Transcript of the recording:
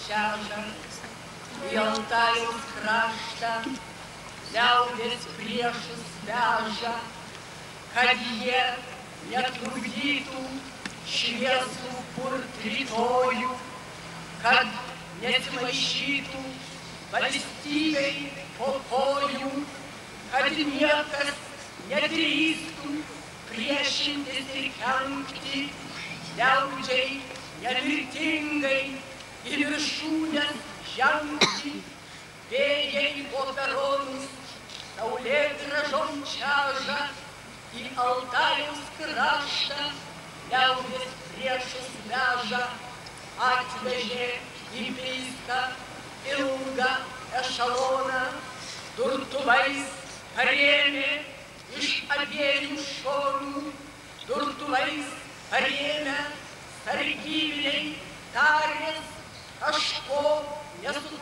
čeža į Altajaus kraštą, liaudės priešus veža, kad jie netrukdytų šviesų purt rytojų, kad nesimaišytų valstybei po kojų, kad niekas nedrįstų priešintis ir kenkti, liaudžiai nemirtingai į viršūnes žengti, vėjai po peronus saulėgrąžom čeža į Altajaus kraštą, liaudės priešus veža, atvežė į Piską ilgą ešaloną, durtuvais parėmė iš abiejų šonų, durtuvais parėmę sargybiniai tarės kažko nesutarę.